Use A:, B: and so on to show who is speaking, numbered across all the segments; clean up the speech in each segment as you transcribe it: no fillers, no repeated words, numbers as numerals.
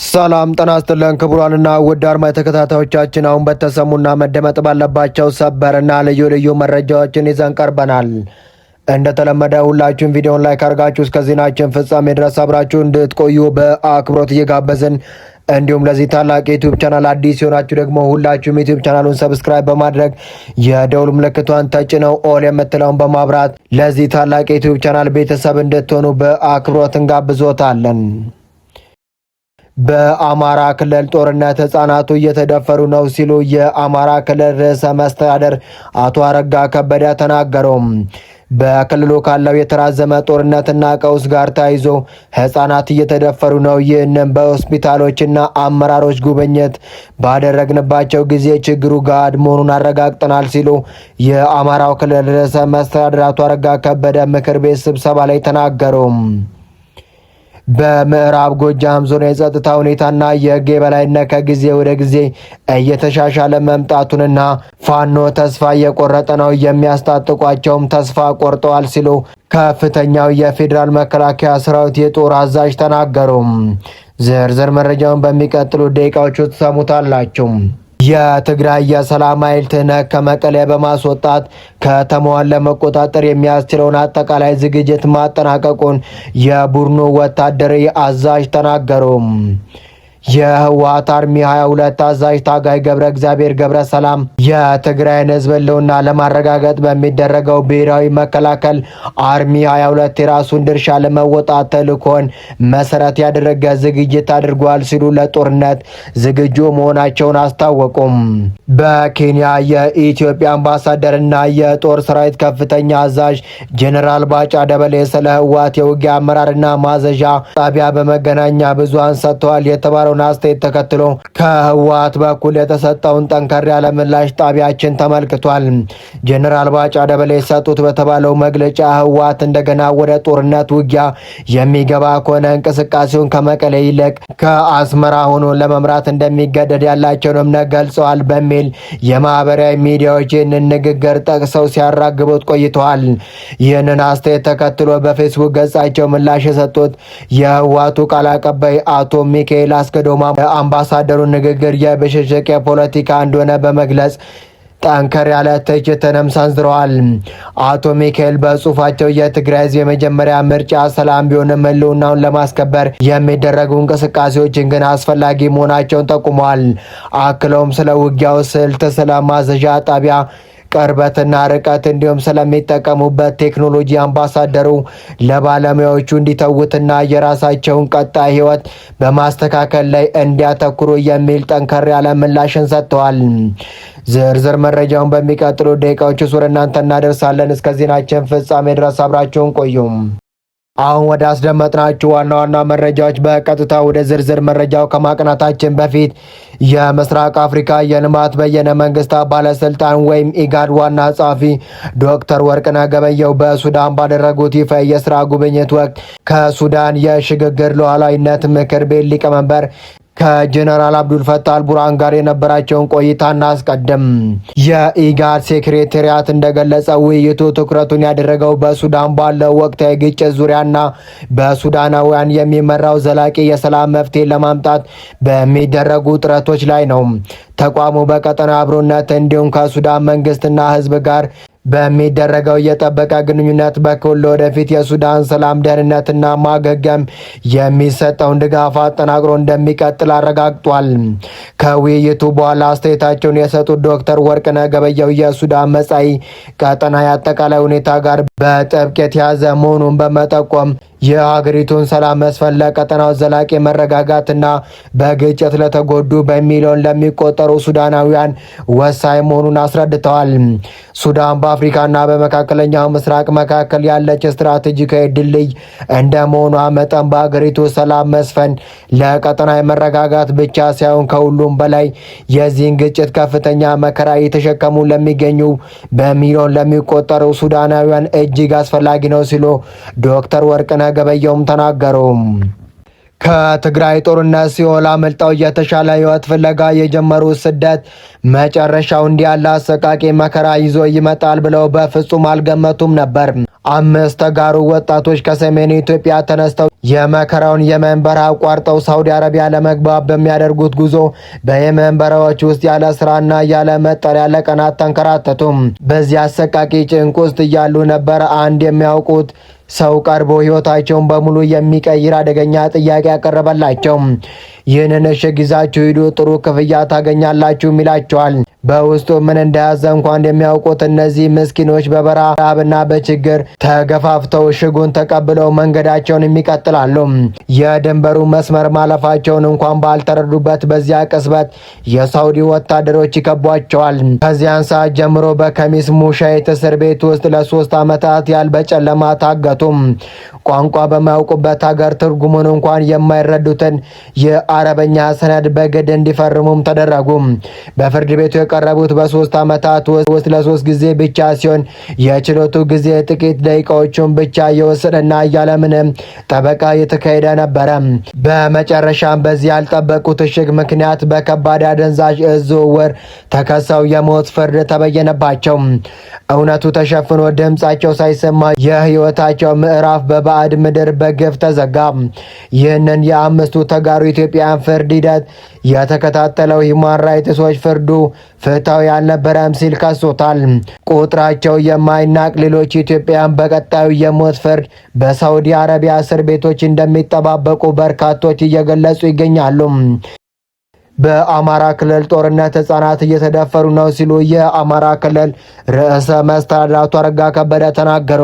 A: ሰላም ጤና ይስጥልን ክቡራንና ውድ አድማጭ ተከታታዮቻችን፣ አሁን በተሰሙና መደመጥ ባለባቸው ሰበርና ልዩ ልዩ መረጃዎችን ይዘን ቀርበናል። እንደተለመደ ሁላችሁም ቪዲዮን ላይክ አድርጋችሁ እስከ ዜናችን ፍጻሜ ድረስ አብራችሁ እንድትቆዩ በአክብሮት እየጋበዝን እንዲሁም ለዚህ ታላቅ ዩቲዩብ ቻናል አዲስ የሆናችሁ ደግሞ ሁላችሁም ዩቲዩብ ቻናሉን ሰብስክራይብ በማድረግ የደውል ምልክቷን ተጭነው ኦል የምትለውን በማብራት ለዚህ ታላቅ ዩቲዩብ ቻናል ቤተሰብ እንድትሆኑ በአክብሮት እንጋብዞታለን። በአማራ ክልል ጦርነት ህጻናቱ እየተደፈሩ ነው ሲሉ የአማራ ክልል ርዕሰ መስተዳድር አቶ አረጋ ከበደ ተናገሩ። በክልሉ ካለው የተራዘመ ጦርነትና ቀውስ ጋር ተያይዞ ህጻናት እየተደፈሩ ነው። ይህንን በሆስፒታሎችና አመራሮች ጉብኝት ባደረግንባቸው ጊዜ ችግሩ ጋድ መሆኑን አረጋግጠናል ሲሉ የአማራው ክልል ርዕሰ መስተዳድር አቶ አረጋ ከበደ ምክር ቤት ስብሰባ ላይ ተናገሩ። በምዕራብ ጎጃም ዞን የጸጥታ ሁኔታና የህግ የበላይነት ከጊዜ ወደ ጊዜ እየተሻሻለ መምጣቱንና ፋኖ ተስፋ እየቆረጠ ነው፣ የሚያስታጥቋቸውም ተስፋ ቆርጠዋል ሲሉ ከፍተኛው የፌዴራል መከላከያ ሰራዊት የጦር አዛዥ ተናገሩ። ዝርዝር መረጃውን በሚቀጥሉ ደቂቃዎች ትሰሙታላችሁ። የትግራይ የሰላም ኃይል ትህነግ ከመቀሌ በማስወጣት ከተማዋን ለመቆጣጠር የሚያስችለውን አጠቃላይ ዝግጅት ማጠናቀቁን የቡድኑ ወታደራዊ አዛዥ ተናገሩ። የህወሓት አርሚ 22 አዛዥ ታጋይ ገብረ እግዚአብሔር ገብረ ሰላም የትግራይን ህዝብ ህልውና ለማረጋገጥ በሚደረገው ብሔራዊ መከላከል አርሚ 22 የራሱን ድርሻ ለመወጣት ተልዕኮን መሰረት ያደረገ ዝግጅት አድርጓል ሲሉ ለጦርነት ዝግጁ መሆናቸውን አስታወቁም። በኬንያ የኢትዮጵያ አምባሳደርና የጦር ሰራዊት ከፍተኛ አዛዥ ጄኔራል ባጫ ደበሌ ስለ ህወሓት የውጊያ አመራርና ማዘዣ ጣቢያ በመገናኛ ብዙሃን ሰጥተዋል የተባለው አስተያየት ተከትሎ ከህወሓት በኩል የተሰጠውን ጠንከር ያለ ምላሽ ጣቢያችን ተመልክቷል። ጄኔራል ባጫ ደበሌ ሰጡት በተባለው መግለጫ ህወሓት እንደገና ወደ ጦርነት ውጊያ የሚገባ ከሆነ እንቅስቃሴውን ከመቀሌ ይልቅ ከአስመራ ሆኖ ለመምራት እንደሚገደድ ያላቸውን እምነት ገልጸዋል በሚል የማህበራዊ ሚዲያዎች ይህንን ንግግር ጠቅሰው ሲያራግቡት ቆይተዋል። ይህንን አስተያየት ተከትሎ በፌስቡክ ገጻቸው ምላሽ የሰጡት የህወሓቱ ቃል አቀባይ አቶ ሚካኤል አስገዶማ አምባሳደሩ ንግግር የብሽሽቅ የፖለቲካ እንደሆነ በመግለጽ ጠንከር ያለ ትችትንም ሰንዝረዋል። አቶ ሚካኤል በጽሁፋቸው የትግራይ ህዝብ የመጀመሪያ ምርጫ ሰላም ቢሆንም ህልውናውን ለማስከበር የሚደረጉ እንቅስቃሴዎችን ግን አስፈላጊ መሆናቸውን ጠቁመዋል። አክለውም ስለ ውጊያው ስልት፣ ስለ ማዘዣ ጣቢያ ቅርበትና ርቀት እንዲሁም ስለሚጠቀሙበት ቴክኖሎጂ አምባሳደሩ ለባለሙያዎቹ እንዲተውትና የራሳቸውን ቀጣይ ህይወት በማስተካከል ላይ እንዲያተኩሩ የሚል ጠንከር ያለ ምላሽን ሰጥተዋል። ዝርዝር መረጃውን በሚቀጥሉ ደቂቃዎች ወደ እናንተ እናደርሳለን። እስከ ዜናችን ፍጻሜ ድረስ አብራችሁን ቆዩም። አሁን ወደ አስደመጥናችሁ ዋና ዋና መረጃዎች በቀጥታ ወደ ዝርዝር መረጃው ከማቅናታችን በፊት የምስራቅ አፍሪካ የልማት በየነ መንግስታት ባለስልጣን ወይም ኢጋድ ዋና ጸሐፊ ዶክተር ወርቅነህ ገበየሁ በሱዳን ባደረጉት ይፋ የስራ ጉብኝት ወቅት ከሱዳን የሽግግር ሉዓላዊነት ምክር ቤት ሊቀመንበር ከጀነራል አብዱል ፈታህ አልቡርሃን ጋር የነበራቸውን ቆይታ እናስቀድም። የኢጋድ ሴክሬታሪያት እንደገለጸ ውይይቱ ትኩረቱን ያደረገው በሱዳን ባለው ወቅታዊ ግጭት ዙሪያና በሱዳናውያን የሚመራው ዘላቂ የሰላም መፍትሄ ለማምጣት በሚደረጉ ጥረቶች ላይ ነው። ተቋሙ በቀጠና አብሮነት እንዲሁም ከሱዳን መንግስትና ህዝብ ጋር በሚደረገው የጠበቀ ግንኙነት በኩል ወደፊት የሱዳን ሰላም፣ ደህንነትና ማገገም የሚሰጠውን ድጋፍ አጠናክሮ እንደሚቀጥል አረጋግጧል። ከውይይቱ በኋላ አስተያየታቸውን የሰጡት ዶክተር ወርቅነህ ገበየሁ የሱዳን መጻኢ ቀጠና የአጠቃላይ ሁኔታ ጋር በጥብቅ የተያዘ መሆኑን በመጠቆም የሀገሪቱን ሰላም መስፈን ለቀጠናው ዘላቂ መረጋጋትና በግጭት ለተጎዱ በሚሊዮን ለሚቆጠሩ ሱዳናውያን ወሳኝ መሆኑን አስረድተዋል። ሱዳን በአፍሪካና በመካከለኛው ምስራቅ መካከል ያለች ስትራቴጂካዊ ድልድይ እንደመሆኗ መጠን በሀገሪቱ ሰላም መስፈን ለቀጠናዊ መረጋጋት ብቻ ሳይሆን ከሁሉም በላይ የዚህን ግጭት ከፍተኛ መከራ እየተሸከሙ ለሚገኙ በሚሊዮን ለሚቆጠሩ ሱዳናውያን እጅግ አስፈላጊ ነው ሲሉ ዶክተር ወርቅነህ ገበየሁም ተናገሩ። ከትግራይ ጦርነት ሲኦል አመልጠው የተሻለ ህይወት ፍለጋ የጀመሩት ስደት መጨረሻው እንዲህ ያለ አሰቃቂ መከራ ይዞ ይመጣል ብለው በፍጹም አልገመቱም ነበር። 5 ተጋሩ ወጣቶች ከሰሜን ኢትዮጵያ ተነስተው የመከራውን የመን በረሃ አቋርጠው ሳውዲ አረቢያ ለመግባት በሚያደርጉት ጉዞ በየመን በረሃዎች ውስጥ ያለ ስራና ያለ መጠለያ ለቀናት ተንከራተቱ። በዚህ አሰቃቂ ጭንቅ ውስጥ እያሉ ነበር አንድ የሚያውቁት ሰው ቀርቦ ህይወታቸውን በሙሉ የሚቀይር አደገኛ ጥያቄ ያቀረበላቸው። ይህንን እሽግ ይዛችሁ ሂዱ፣ ጥሩ ክፍያ ታገኛላችሁ ይላቸዋል። በውስጡ ምን እንደያዘ እንኳን የሚያውቁት እነዚህ ምስኪኖች በበረሃ ረሃብና በችግር ተገፋፍተው እሽጉን ተቀብለው መንገዳቸውን ይቀጥላሉ። የድንበሩ መስመር ማለፋቸውን እንኳን ባልተረዱበት በዚያ ቅጽበት የሳውዲ ወታደሮች ይከቧቸዋል። ከዚያን ሰዓት ጀምሮ በከሚስ ሙሻይት እስር ቤት ውስጥ ለ3 ዓመታት ያህል በጨለማ ታገቱ። ቋንቋ በማያውቁበት ሀገር ትርጉሙን እንኳን የማይረዱትን የአረበኛ ሰነድ በግድ እንዲፈርሙም ተደረጉ። በፍርድ ቤቱ የቀረቡት በ3 ዓመታት ውስጥ ለ3 ጊዜ ብቻ ሲሆን የችሎቱ ጊዜ ጥቂት ደቂቃዎቹን ብቻ የወሰደና ያለምንም ጠበቃ የተካሄደ ነበረ። በመጨረሻም በዚህ ያልጠበቁት እሽግ ምክንያት በከባድ አደንዛዥ እጽ ዝውውር ተከሰው የሞት ፍርድ ተበየነባቸው። እውነቱ ተሸፍኖ ድምጻቸው ሳይሰማ የህይወታቸው ምዕራፍ በባዕድ ምድር በግፍ ተዘጋ። ይህንን የ5ቱ ተጋሩ ኢትዮጵያውያን ፍርድ ሂደት የተከታተለው ሂውማን ራይትስ ዎች ፍርዱ ፍትሐዊ አልነበረም ሲል ከሶታል። ቁጥራቸው የማይናቅ ሌሎች ኢትዮጵያውያን በቀጣዩ የሞት ፍርድ በሳውዲ አረቢያ እስር ቤቶች እንደሚጠባበቁ በርካቶች እየገለጹ ይገኛሉ። በአማራ ክልል ጦርነት ህጻናት እየተደፈሩ ነው ሲሉ የአማራ ክልል ርዕሰ መስተዳድር አቶ አረጋ ከበደ ተናገሩ።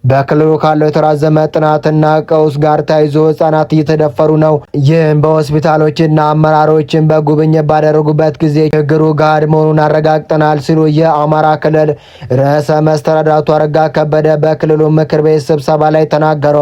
A: በክልሉ ካለው የተራዘመ ጥናትና ቀውስ ጋር ተያይዞ ህጻናት እየተደፈሩ ነው። ይህም በሆስፒታሎችና አመራሮችን በጉብኝት ባደረጉበት ጊዜ ችግሩ ጋር መሆኑን አረጋግጠናል ሲሉ የአማራ ክልል ርዕሰ መስተዳድር አቶ አረጋ ከበደ በክልሉ ምክር ቤት ስብሰባ ላይ ተናገሩ።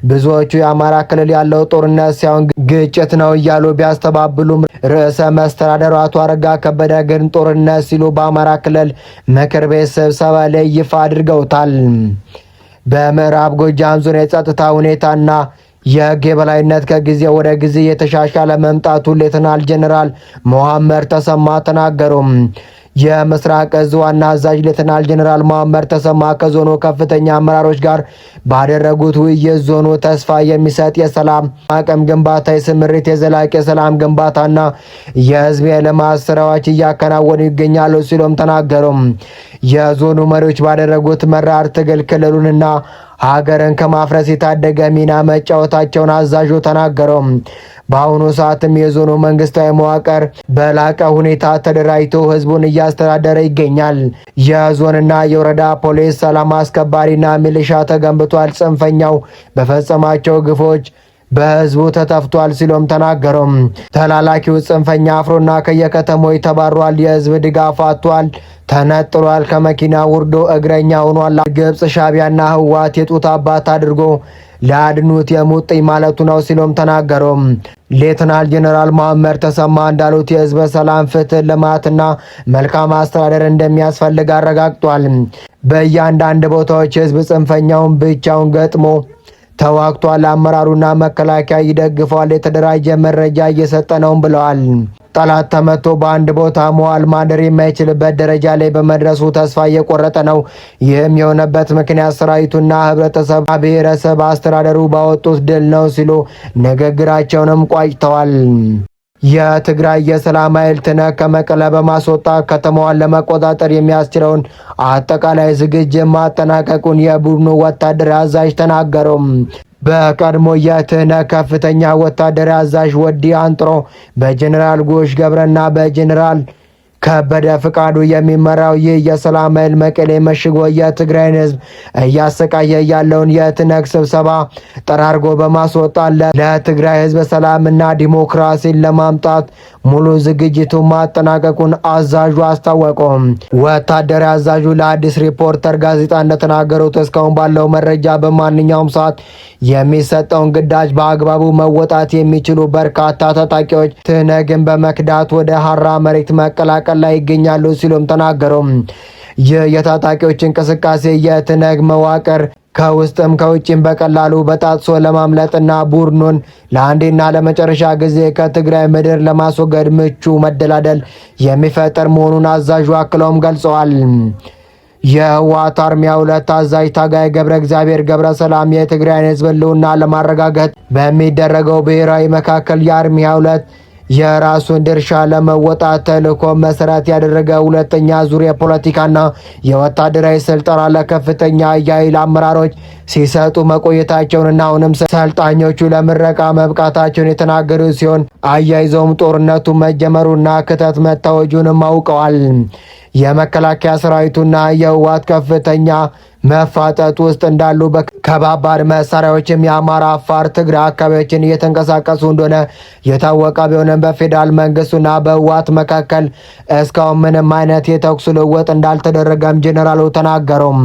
A: ብዙዎቹ የአማራ ክልል ያለው ጦርነት ሳይሆን ግጭት ነው እያሉ ቢያስተባብሉም ርዕሰ መስተዳድሩ አቶ አረጋ ከበደ ግን ጦርነት ሲሉ በአማራ ክልል ምክር ቤት ስብሰባ ላይ ይፋ አድርገውታል። በምዕራብ ጎጃም ዞን የጸጥታ ሁኔታና የህግ የበላይነት ከጊዜ ወደ ጊዜ የተሻሻለ መምጣቱ ሌተናል ጄኔራል መሐመድ ተሰማ ተናገሩ። የምስራቅ እዝ ዋና አዛዥ ሌተናል ጄኔራል መሐመድ ተሰማ ከዞኑ ከፍተኛ አመራሮች ጋር ባደረጉት ውይይት ዞኑ ተስፋ የሚሰጥ የሰላም አቅም ግንባታ፣ የስምሪት፣ የዘላቂ የሰላም ግንባታና የህዝብ የልማት ስራዎች እያከናወኑ ይገኛሉ ሲሉም ተናገሩ። የዞኑ መሪዎች ባደረጉት መራር ትግል ክልሉንና ሀገርን ከማፍረስ የታደገ ሚና መጫወታቸውን አዛዡ ተናገሩ። በአሁኑ ሰዓትም የዞኑ መንግስታዊ መዋቅር በላቀ ሁኔታ ተደራጅቶ ህዝቡን እያስተዳደረ ይገኛል። የዞንና የወረዳ ፖሊስ፣ ሰላም አስከባሪና ሚሊሻ ተገንብቷል። ጽንፈኛው በፈጸማቸው ግፎች በህዝቡ ተተፍቷል ሲሉም ተናገሩ። ተላላኪው ጽንፈኛ አፍሮና ከየከተሞች ተባሯል። የህዝብ ድጋፍ አጥቷል፣ ተነጥሏል፣ ከመኪና ውርዶ እግረኛ ሆኗል። ግብጽ ሻቢያና ህወሓት የጡት አባት አድርጎ ሊያድኑት የሙጥኝ ማለቱ ነው ሲሉም ተናገሩ። ሌተናል ጄኔራል መሐመድ ተሰማ እንዳሉት የህዝብ ሰላም፣ ፍትህ፣ ልማትና መልካም አስተዳደር እንደሚያስፈልግ አረጋግጧል። በእያንዳንድ ቦታዎች ህዝብ ጽንፈኛውን ብቻውን ገጥሞ ተዋግቷል። አመራሩና መከላከያ ይደግፈዋል። የተደራጀ መረጃ እየሰጠ ነው ብለዋል። ጠላት ተመቶ በአንድ ቦታ መዋል ማደር የማይችልበት ደረጃ ላይ በመድረሱ ተስፋ እየቆረጠ ነው። ይህም የሆነበት ምክንያት ሰራዊቱና ህብረተሰብ ብሔረሰብ አስተዳደሩ ባወጡት ድል ነው ሲሉ ንግግራቸውንም ቋጭተዋል። የትግራይ የሰላም ኃይል ትነግ ከመቀለ በማስወጣት ከተማዋን ለመቆጣጠር የሚያስችለውን አጠቃላይ ዝግጅት ማጠናቀቁን የቡድኑ ወታደራዊ አዛዥ ተናገሩ። በቀድሞ የትህነግ ከፍተኛ ወታደራዊ አዛዥ ወዲ አንጥሮ በጀኔራል ጎሽ ገብረና በጀኔራል ከበደ ፍቃዱ የሚመራው ይህ የሰላም ኃይል መቀሌ መሽጎ የትግራይን ህዝብ እያሰቃየ ያለውን የትነግ ስብሰባ ጠራርጎ በማስወጣት ለትግራይ ህዝብ ሰላምና ዲሞክራሲን ለማምጣት ሙሉ ዝግጅቱ ማጠናቀቁን አዛዡ አስታወቁ። ወታደራዊ አዛዡ ለአዲስ ሪፖርተር ጋዜጣ እንደተናገሩት እስካሁን ባለው መረጃ በማንኛውም ሰዓት የሚሰጠውን ግዳጅ በአግባቡ መወጣት የሚችሉ በርካታ ታጣቂዎች ትነግን በመክዳት ወደ ሀራ መሬት መቀላቀል ላይ ይገኛሉ ሲሉም ተናገሩ። ይህ የታጣቂዎች እንቅስቃሴ የትነግ መዋቅር ከውስጥም ከውጭም በቀላሉ በጣጥሶ ለማምለጥና ቡድኑን ለአንዴና ለመጨረሻ ጊዜ ከትግራይ ምድር ለማስወገድ ምቹ መደላደል የሚፈጠር መሆኑን አዛዡ አክለውም ገልጸዋል። የህወሓት አርሚ 2 አዛዥ ታጋይ ገብረ እግዚአብሔር ገብረ ሰላም የትግራይን ህዝብ ህልውና ለማረጋገጥ በሚደረገው ብሔራዊ መካከል የአርሚ 2 የራሱን ድርሻ ለመወጣት ተልዕኮ መሰረት ያደረገ ሁለተኛ ዙር የፖለቲካና የወታደራዊ ስልጠና ለከፍተኛ የኃይል አመራሮች ሲሰጡ መቆየታቸውንና አሁንም ሰልጣኞቹ ለምረቃ መብቃታቸውን የተናገሩ ሲሆን አያይዘውም ጦርነቱ መጀመሩና ክተት መታወጁንም አውቀዋል። የመከላከያ ሰራዊቱና የህወሓት ከፍተኛ መፋጠጥ ውስጥ እንዳሉ ከባባድ መሳሪያዎችም የአማራ፣ አፋር፣ ትግራይ አካባቢዎችን እየተንቀሳቀሱ እንደሆነ የታወቀ ቢሆንም በፌዴራል መንግስቱና በህወሓት መካከል እስካሁን ምንም አይነት የተኩስ ልውውጥ እንዳልተደረገም ጄኔራሉ ተናገሩም።